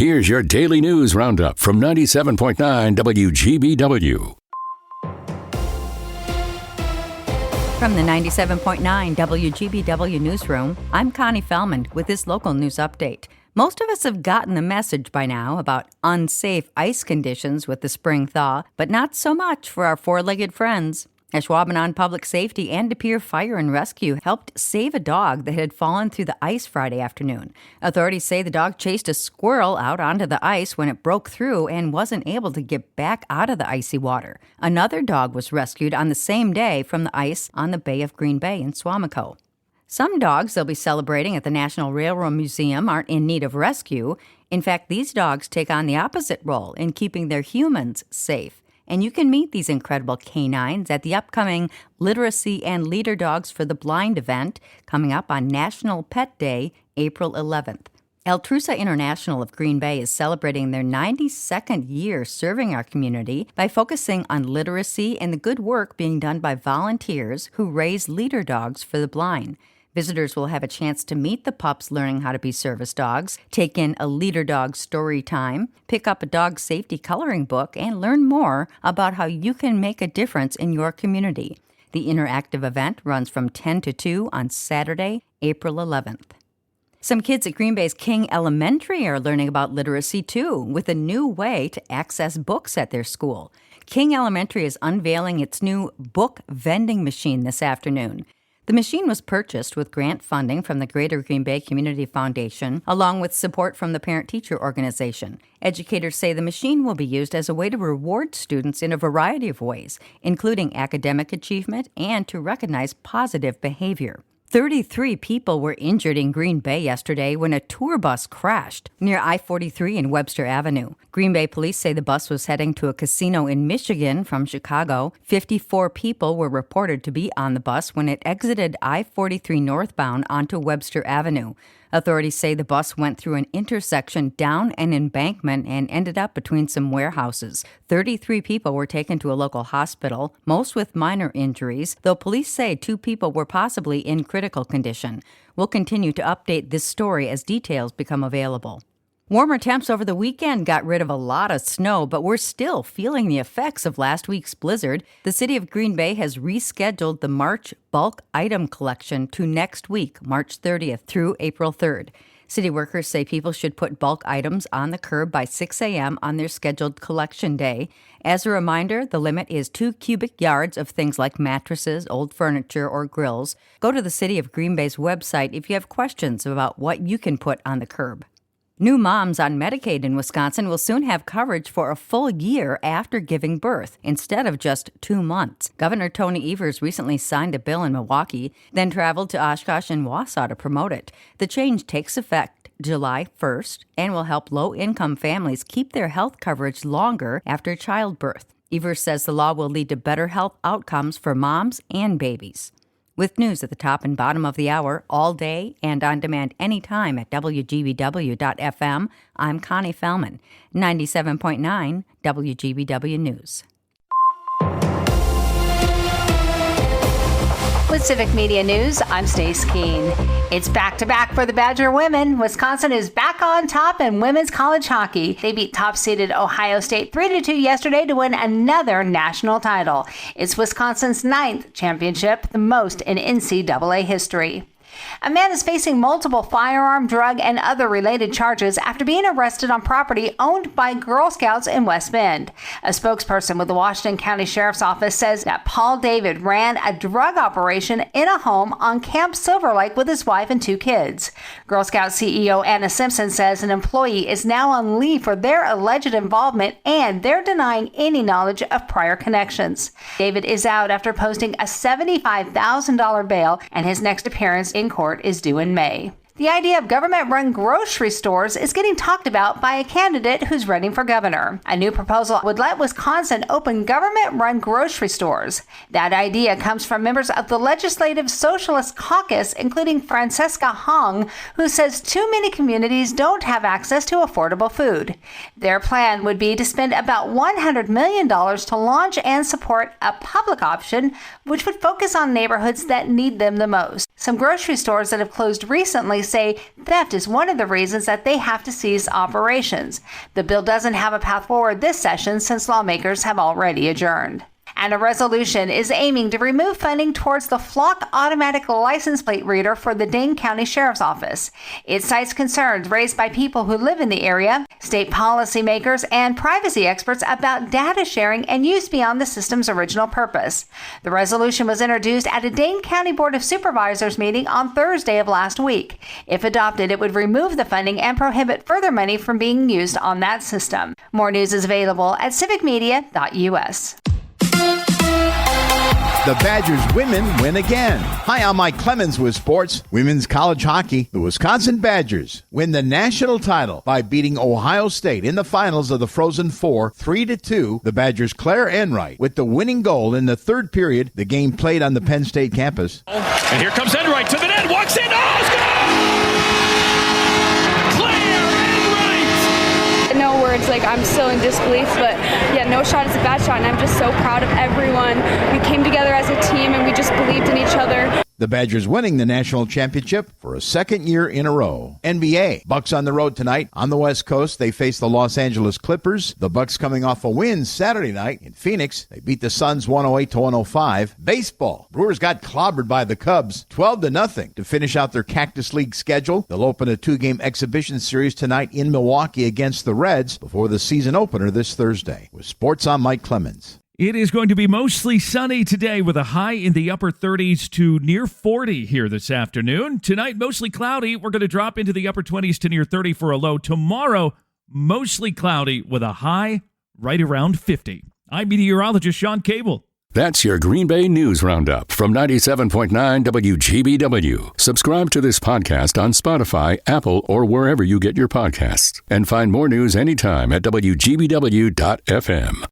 Here's your daily news roundup from 97.9 WGBW. From the 97.9 WGBW newsroom, I'm Connie Fellman with this local news update. Most of us have gotten the message by now about unsafe ice conditions with the spring thaw, but not so much for our four-legged friends. Ashwaubenon Public Safety and De Pere Fire and Rescue helped save a dog that had fallen through the ice Friday afternoon. Authorities say the dog chased a squirrel out onto the ice when it broke through and wasn't able to get back out of the icy water. Another dog was rescued on the same day from the ice on the Bay of Green Bay in Suamico. Some dogs they'll be celebrating at the National Railroad Museum aren't in need of rescue. In fact, these dogs take on the opposite role in keeping their humans safe. And you can meet these incredible canines at the upcoming Literacy and Leader Dogs for the Blind event coming up on National Pet Day, April 11th. Altrusa International of Green Bay is celebrating their 92nd year serving our community by focusing on literacy and the good work being done by volunteers who raise leader dogs for the blind. Visitors will have a chance to meet the pups learning how to be service dogs, take in a leader dog story time, pick up a dog safety coloring book, and learn more about how you can make a difference in your community. The interactive event runs from 10 to 2 on Saturday, April 11th. Some kids at Green Bay's King Elementary are learning about literacy, too, with a new way to access books at their school. King Elementary is unveiling its new book vending machine this afternoon. The machine was purchased with grant funding from the Greater Green Bay Community Foundation, along with support from the parent-teacher organization. Educators say the machine will be used as a way to reward students in a variety of ways, including academic achievement and to recognize positive behavior. 33 people were injured in Green Bay yesterday when a tour bus crashed near I-43 and Webster Avenue. Green Bay police say the bus was heading to a casino in Michigan from Chicago. 54 people were reported to be on the bus when it exited I-43 northbound onto Webster Avenue. Authorities say the bus went through an intersection down an embankment and ended up between some warehouses. 33 people were taken to a local hospital, most with minor injuries, though police say 2 people were possibly in critical condition. We'll continue to update this story as details become available. Warmer temps over the weekend got rid of a lot of snow, but we're still feeling the effects of last week's blizzard. The city of Green Bay has rescheduled the March bulk item collection to next week, March 30th through April 3rd. City workers say people should put bulk items on the curb by 6 a.m. on their scheduled collection day. As a reminder, the limit is 2 cubic yards of things like mattresses, old furniture, or grills. Go to the City of Green Bay's website if you have questions about what you can put on the curb. New moms on Medicaid in Wisconsin will soon have coverage for a full year after giving birth, instead of just 2 months. Governor Tony Evers recently signed a bill in Milwaukee, then traveled to Oshkosh and Wausau to promote it. The change takes effect July 1st and will help low-income families keep their health coverage longer after childbirth. Evers says the law will lead to better health outcomes for moms and babies. With news at the top and bottom of the hour, all day and on demand anytime at WGBW.FM, I'm Connie Fellman, 97.9 WGBW News. With Civic Media News, I'm Stace Keene. It's back-to-back for the Badger women. Wisconsin is back on top in women's college hockey. They beat top-seeded Ohio State 3-2 yesterday to win another national title. It's Wisconsin's 9th championship, the most in NCAA history. A man is facing multiple firearm, drug, and other related charges after being arrested on property owned by Girl Scouts in West Bend. A spokesperson with the Washington County Sheriff's Office says that Paul David ran a drug operation in a home on Camp Silver Lake with his wife and 2 kids. Girl Scout CEO Anna Simpson says an employee is now on leave for their alleged involvement, and they're denying any knowledge of prior connections. David is out after posting a $75,000 bail, and his next appearance in court is due in May. The idea of government-run grocery stores is getting talked about by a candidate who's running for governor. A new proposal would let Wisconsin open government-run grocery stores. That idea comes from members of the Legislative Socialist Caucus, including Francesca Hong, who says too many communities don't have access to affordable food. Their plan would be to spend about $100 million to launch and support a public option, which would focus on neighborhoods that need them the most. Some grocery stores that have closed recently say theft is one of the reasons that they have to cease operations. The bill doesn't have a path forward this session since lawmakers have already adjourned. And a resolution is aiming to remove funding towards the Flock automatic license plate reader for the Dane County Sheriff's Office. It cites concerns raised by people who live in the area, state policymakers, and privacy experts about data sharing and use beyond the system's original purpose. The resolution was introduced at a Dane County Board of Supervisors meeting on Thursday of last week. If adopted, it would remove the funding and prohibit further money from being used on that system. More news is available at civicmedia.us. The Badgers women win again. Hi, I'm Mike Clemens with sports. Women's college hockey. The Wisconsin Badgers win the national title by beating Ohio State in the finals of the Frozen Four 3-2. The Badgers' Claire Enright with the winning goal in the third period. The game played on the Penn State campus. And here comes Enright to the net. Walks in. Oh, No words, I'm still in disbelief, but yeah, no shot is a bad shot, and I'm just so proud of everyone. We came together as a team, and we just believed in each other. The Badgers winning the national championship for a second year in a row. NBA. Bucks on the road tonight. On the West Coast, they face the Los Angeles Clippers. The Bucks coming off a win Saturday night in Phoenix. They beat the Suns 108-105. Baseball. Brewers got clobbered by the Cubs 12-0 to finish out their Cactus League schedule. They'll open a 2-game exhibition series tonight in Milwaukee against the Reds before the season opener this Thursday. With sports, I'm Mike Clemens. It is going to be mostly sunny today with a high in the upper 30s to near 40 here this afternoon. Tonight, mostly cloudy. We're going to drop into the upper 20s to near 30 for a low. Tomorrow, mostly cloudy with a high right around 50. I'm meteorologist Sean Cable. That's your Green Bay News Roundup from 97.9 WGBW. Subscribe to this podcast on Spotify, Apple, or wherever you get your podcasts. And find more news anytime at WGBW.FM.